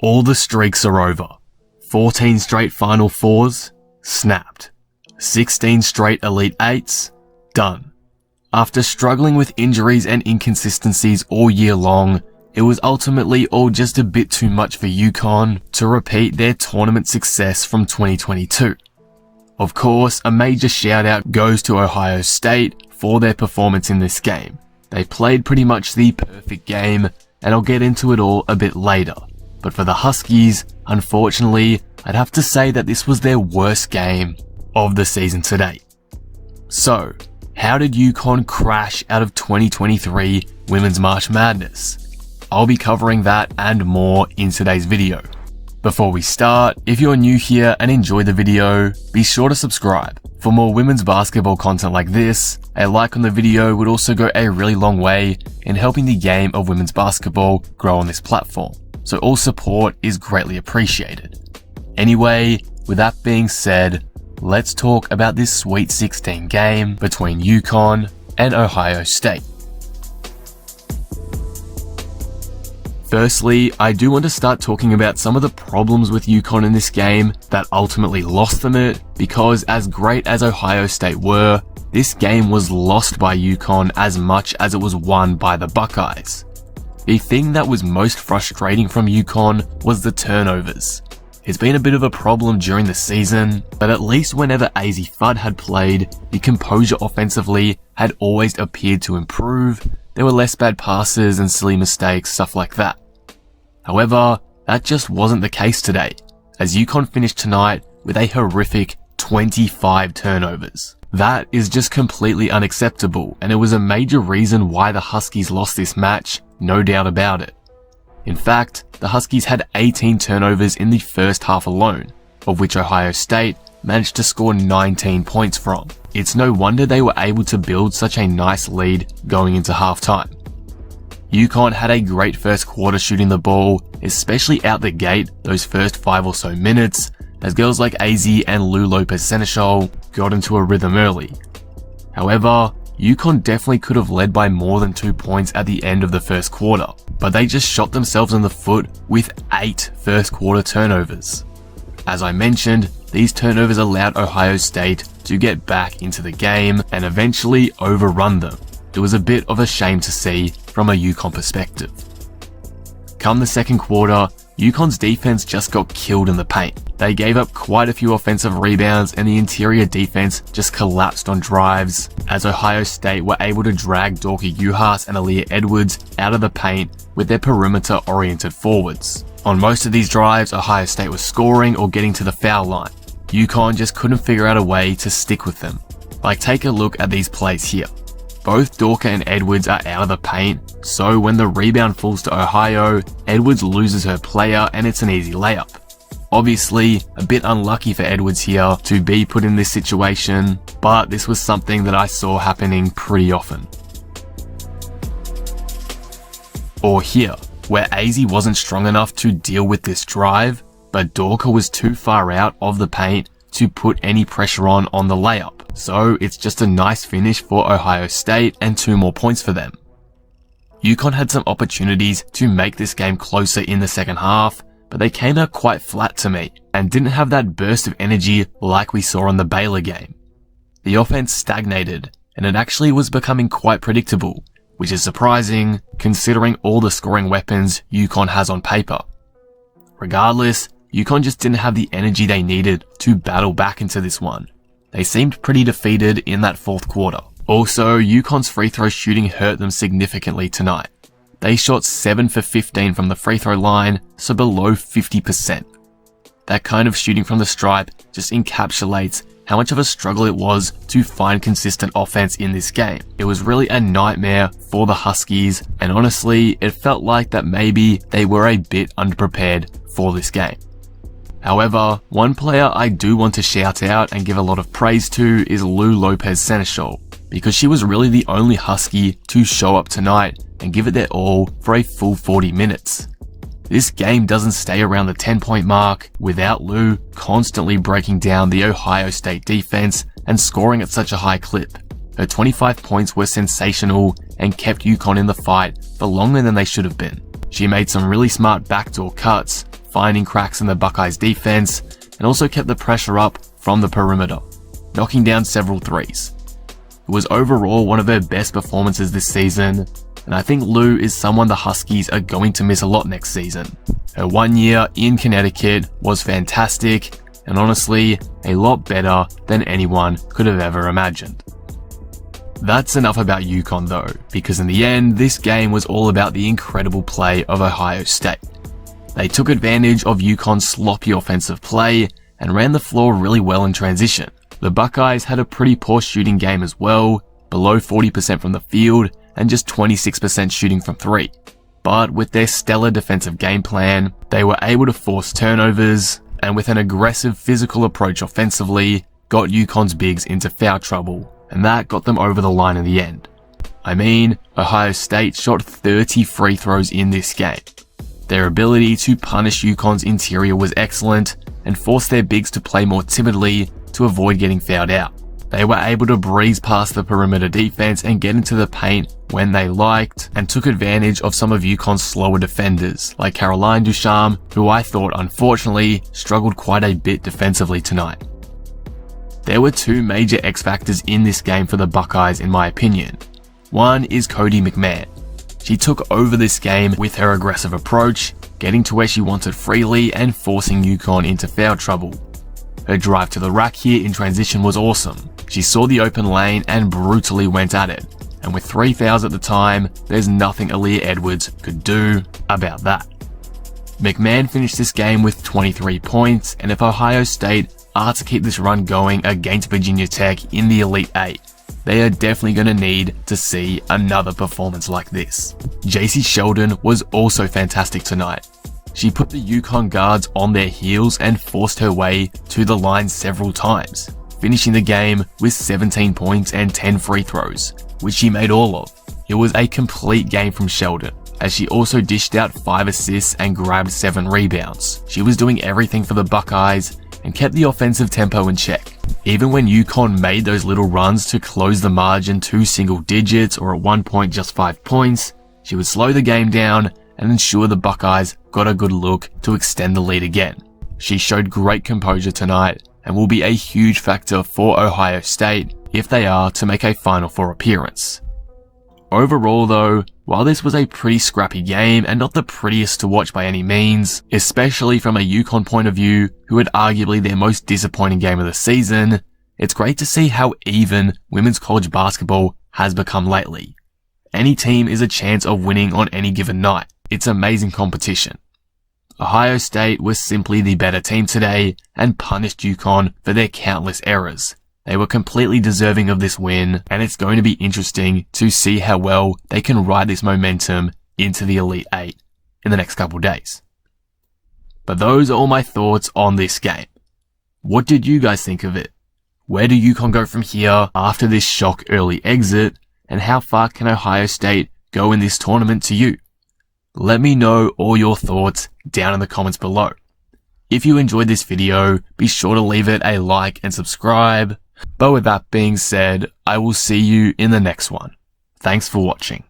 All the streaks are over. 14 straight Final Fours, snapped. 16 straight Elite Eights, done. After struggling with injuries and inconsistencies all year long, it was ultimately all just a bit too much for UConn to repeat their tournament success from 2022. Of course, a major shout out goes to Ohio State for their performance in this game. They played pretty much the perfect game, and I'll get into it all a bit later. But for the Huskies, unfortunately, I'd have to say that this was their worst game of the season to date. So, how did UConn crash out of 2023 Women's March Madness? I'll be covering that and more in today's video. Before we start, if you're new here and enjoy the video, be sure to subscribe. For more women's basketball content like this, a like on the video would also go a really long way in helping the game of women's basketball grow on this platform. So all support is greatly appreciated. Anyway, with that being said, let's talk about this Sweet 16 game between UConn and Ohio State. Firstly, I do want to start talking about some of the problems with UConn in this game that ultimately lost them it, because as great as Ohio State were, this game was lost by UConn as much as it was won by the Buckeyes. The thing that was most frustrating from UConn was the turnovers. It's been a bit of a problem during the season, but at least whenever Azzi Fudd had played, the composure offensively had always appeared to improve. There were less bad passes and silly mistakes, stuff like that. However, that just wasn't the case today, as UConn finished tonight with a horrific 25 turnovers. That is just completely unacceptable, and it was a major reason why the Huskies lost this match, no doubt about it. In fact, the Huskies had 18 turnovers in the first half alone, of which Ohio State managed to score 19 points from. It's no wonder they were able to build such a nice lead going into halftime. UConn had a great first quarter shooting the ball, especially out the gate those first 5 or so minutes, as girls like Azzi and Lou Lopez-Sénéchal got into a rhythm early. However, UConn definitely could have led by more than 2 points at the end of the first quarter, but they just shot themselves in the foot with 8 first quarter turnovers. As I mentioned, these turnovers allowed Ohio State to get back into the game and eventually overrun them. It was a bit of a shame to see from a UConn perspective. Come the second quarter, UConn's defense just got killed in the paint. They gave up quite a few offensive rebounds and the interior defense just collapsed on drives, as Ohio State were able to drag Dorka Juhas and Aaliyah Edwards out of the paint with their perimeter-oriented forwards. On most of these drives, Ohio State was scoring or getting to the foul line. UConn just couldn't figure out a way to stick with them. Like, take a look at these plays here. Both Dorka and Edwards are out of the paint, so when the rebound falls to Ohio, Edwards loses her player and it's an easy layup. Obviously, a bit unlucky for Edwards here to be put in this situation, but this was something that I saw happening pretty often. Or here, where Azzi wasn't strong enough to deal with this drive, but Dorka was too far out of the paint to put any pressure on the layup. So it's just a nice finish for Ohio State and 2 more points for them. UConn had some opportunities to make this game closer in the second half, but they came out quite flat to me and didn't have that burst of energy like we saw in the Baylor game. The offense stagnated and it actually was becoming quite predictable, which is surprising considering all the scoring weapons UConn has on paper. Regardless, UConn just didn't have the energy they needed to battle back into this one. They seemed pretty defeated in that fourth quarter. Also, UConn's free throw shooting hurt them significantly tonight. They shot 7 for 15 from the free throw line, so below 50%. That kind of shooting from the stripe just encapsulates how much of a struggle it was to find consistent offense in this game. It was really a nightmare for the Huskies, and honestly, it felt like that maybe they were a bit underprepared for this game. However, one player I do want to shout out and give a lot of praise to is Lou Lopez-Sénéchal, because she was really the only Husky to show up tonight and give it their all for a full 40 minutes. This game doesn't stay around the 10-point mark without Lou constantly breaking down the Ohio State defense and scoring at such a high clip. Her 25 points were sensational and kept UConn in the fight for longer than they should have been. She made some really smart backdoor cuts, finding cracks in the Buckeyes defense and also kept the pressure up from the perimeter, knocking down several threes. It was overall one of her best performances this season, and I think Lou is someone the Huskies are going to miss a lot next season. Her 1 year in Connecticut was fantastic, and honestly, a lot better than anyone could have ever imagined. That's enough about UConn though, because in the end, this game was all about the incredible play of Ohio State. They took advantage of UConn's sloppy offensive play and ran the floor really well in transition. The Buckeyes had a pretty poor shooting game as well, below 40% from the field and just 26% shooting from three. But with their stellar defensive game plan, they were able to force turnovers and with an aggressive physical approach offensively, got UConn's bigs into foul trouble, and that got them over the line in the end. I mean, Ohio State shot 30 free throws in this game. Their ability to punish UConn's interior was excellent and forced their bigs to play more timidly to avoid getting fouled out. They were able to breeze past the perimeter defense and get into the paint when they liked and took advantage of some of UConn's slower defenders like Caroline Ducharme, who I thought unfortunately struggled quite a bit defensively tonight. There were two major X factors in this game for the Buckeyes in my opinion. One is Cotie McMahon. She took over this game with her aggressive approach, getting to where she wanted freely and forcing UConn into foul trouble. Her drive to the rack here in transition was awesome. She saw the open lane and brutally went at it. And with 3 fouls at the time, there's nothing Aaliyah Edwards could do about that. McMahon finished this game with 23 points, and if Ohio State are to keep this run going against Virginia Tech in the Elite Eight, they are definitely going to need to see another performance like this. JC Sheldon was also fantastic tonight. She put the UConn guards on their heels and forced her way to the line several times, finishing the game with 17 points and 10 free throws, which she made all of. It was a complete game from Sheldon, as she also dished out 5 assists and grabbed 7 rebounds. She was doing everything for the Buckeyes and kept the offensive tempo in check. Even when UConn made those little runs to close the margin to single digits or at one point just 5 points, she would slow the game down and ensure the Buckeyes got a good look to extend the lead again. She showed great composure tonight and will be a huge factor for Ohio State if they are to make a Final Four appearance. Overall though, while this was a pretty scrappy game and not the prettiest to watch by any means, especially from a UConn point of view who had arguably their most disappointing game of the season, it's great to see how even women's college basketball has become lately. Any team is a chance of winning on any given night. It's amazing competition. Ohio State was simply the better team today and punished UConn for their countless errors. They were completely deserving of this win, and it's going to be interesting to see how well they can ride this momentum into the Elite Eight in the next couple days. But those are all my thoughts on this game. What did you guys think of it? Where do UConn go from here after this shock early exit, and how far can Ohio State go in this tournament to you? Let me know all your thoughts down in the comments below. If you enjoyed this video, be sure to leave it a like and subscribe. But with that being said, I will see you in the next one. Thanks for watching.